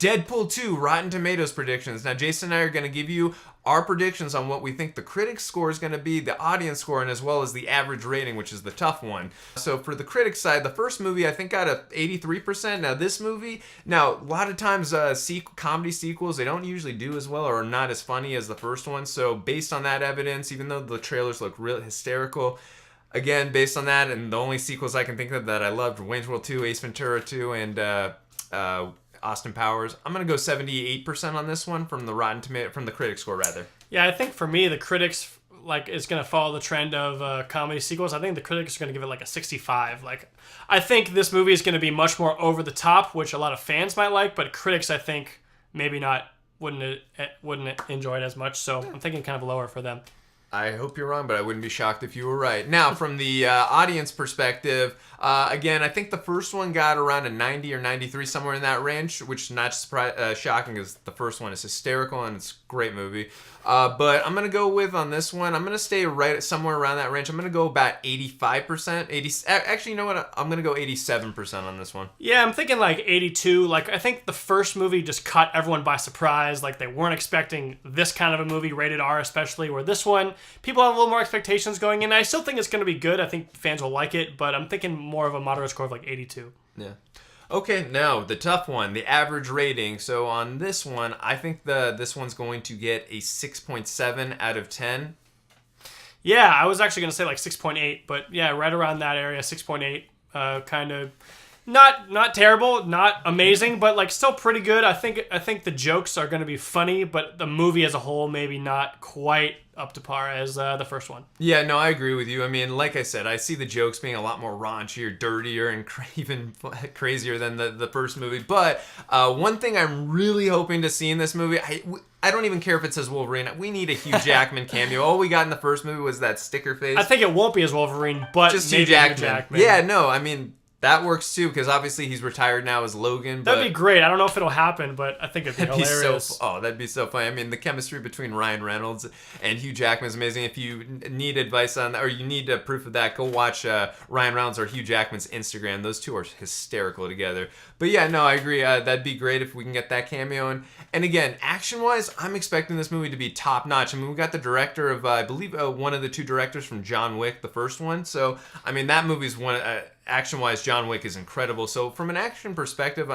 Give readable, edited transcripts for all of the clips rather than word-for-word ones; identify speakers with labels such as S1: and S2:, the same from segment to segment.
S1: Deadpool 2 Rotten Tomatoes predictions. Now, Jason and I are going to give you our predictions on what we think the critics score is going to be, the audience score, and as well as the average rating, which is the tough one. So for the critics side, the first movie I think got a 83%. Now this movie, a lot of times comedy sequels, they don't usually do as well or are not as funny as the first one. So based on that evidence, even though the trailers look real hysterical, again, based on that, and the only sequels I can think of that I loved, Wayne's World 2, Ace Ventura 2, and Austin Powers. I'm gonna go 78% on this one from the critic score rather.
S2: Yeah, I think for me the critics is gonna follow the trend of comedy sequels. I think the critics are gonna give it like a 65. I think this movie is gonna be much more over the top, which a lot of fans might like, but critics I think maybe not wouldn't enjoy it as much. So I'm thinking kind of lower for them.
S1: I hope you're wrong, but I wouldn't be shocked if you were right. Now, from the audience perspective, again, I think the first one got around a 90 or 93, somewhere in that range, which is not shocking because the first one is hysterical and it's a great movie. But I'm going to go with, on this one, I'm going to stay right somewhere around that range. I'm going to go about 85%. Actually, you know what? I'm going to go 87% on this one.
S2: Yeah, I'm thinking like 82. I think the first movie just caught everyone by surprise. They weren't expecting this kind of a movie, rated R especially, where this one, people have a little more expectations going in. I still think it's going to be good. I think fans will like it, but I'm thinking more of a moderate score of 82.
S1: Yeah. Okay, now the tough one, the average rating. So on this one, I think this one's going to get a 6.7 out of 10.
S2: Yeah, I was actually going to say 6.8, but yeah, right around that area, 6.8. Kind of not terrible, not amazing, but still pretty good. I think the jokes are going to be funny, but the movie as a whole maybe not quite up to par as the first one.
S1: Yeah, no, I agree with you. I mean, like I said, I see the jokes being a lot more raunchier, dirtier, and even crazier than the first movie. But one thing I'm really hoping to see in this movie, I don't even care if it says Wolverine. We need a Hugh Jackman cameo. All we got in the first movie was that sticker face.
S2: I think it won't be as Wolverine, but
S1: just
S2: maybe
S1: Hugh Jackman. Yeah, no, I mean, that works too, because obviously he's retired now as Logan.
S2: That'd be great. I don't know if it'll happen, but I think it'd be hilarious.
S1: That'd be so funny. I mean, the chemistry between Ryan Reynolds and Hugh Jackman is amazing. If you need advice on that, or you need proof of that, go watch Ryan Reynolds or Hugh Jackman's Instagram. Those two are hysterical together. But yeah, no, I agree. That'd be great if we can get that cameo. And again, action-wise, I'm expecting this movie to be top-notch. I mean, we got the director of, I believe, one of the two directors from John Wick, the first one. So, I mean, that movie's one... action-wise, John Wick is incredible. So from an action perspective,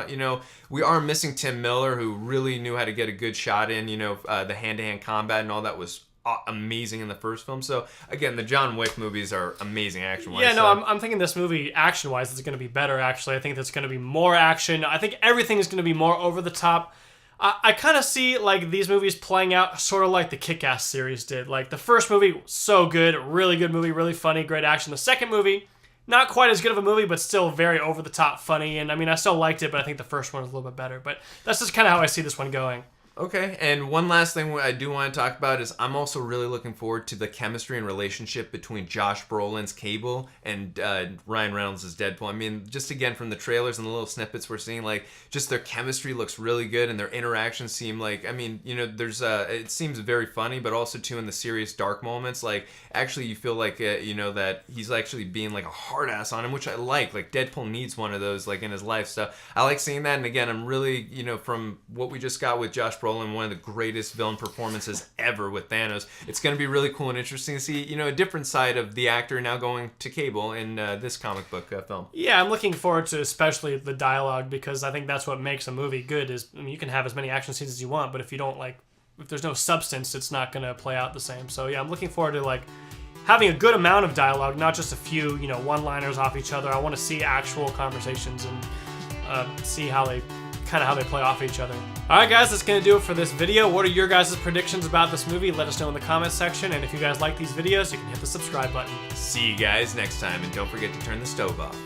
S1: we are missing Tim Miller, who really knew how to get a good shot in. The hand-to-hand combat and all that was amazing in the first film. So again, the John Wick movies are amazing action-wise.
S2: Yeah, no, I'm thinking this movie action-wise is going to be better. Actually, I think there's going to be more action. I think everything is going to be more over the top. I kind of see these movies playing out sort of like the Kick-Ass series did. The first movie, so good, really good movie, really funny, great action. The second movie, not quite as good of a movie, but still very over-the-top funny. And, I mean, I still liked it, but I think the first one was a little bit better. But that's just kind of how I see this one going.
S1: Okay, and one last thing I do want to talk about is I'm also really looking forward to the chemistry and relationship between Josh Brolin's Cable and Ryan Reynolds' Deadpool. I mean, just again from the trailers and the little snippets we're seeing, just their chemistry looks really good and their interactions seem there's it seems very funny, but also too in the serious dark moments, actually you feel that he's actually being a hard ass on him, which I like. Deadpool needs one of those in his life, so I like seeing that. And again, I'm really from what we just got with Josh Brolin, one of the greatest villain performances ever with Thanos. It's going to be really cool and interesting to see, a different side of the actor now going to Cable in this comic book film.
S2: Yeah, I'm looking forward to especially the dialogue, because I think that's what makes a movie good. You can have as many action scenes as you want, but if you don't if there's no substance, it's not going to play out the same. So yeah, I'm looking forward to having a good amount of dialogue, not just a few, one-liners off each other. I want to see actual conversations and see how they play off each other. Alright guys, that's going to do it for this video. What are your guys' predictions about this movie? Let us know in the comments section, and if you guys like these videos, you can hit the subscribe button.
S1: See you guys next time, and don't forget to turn the stove off.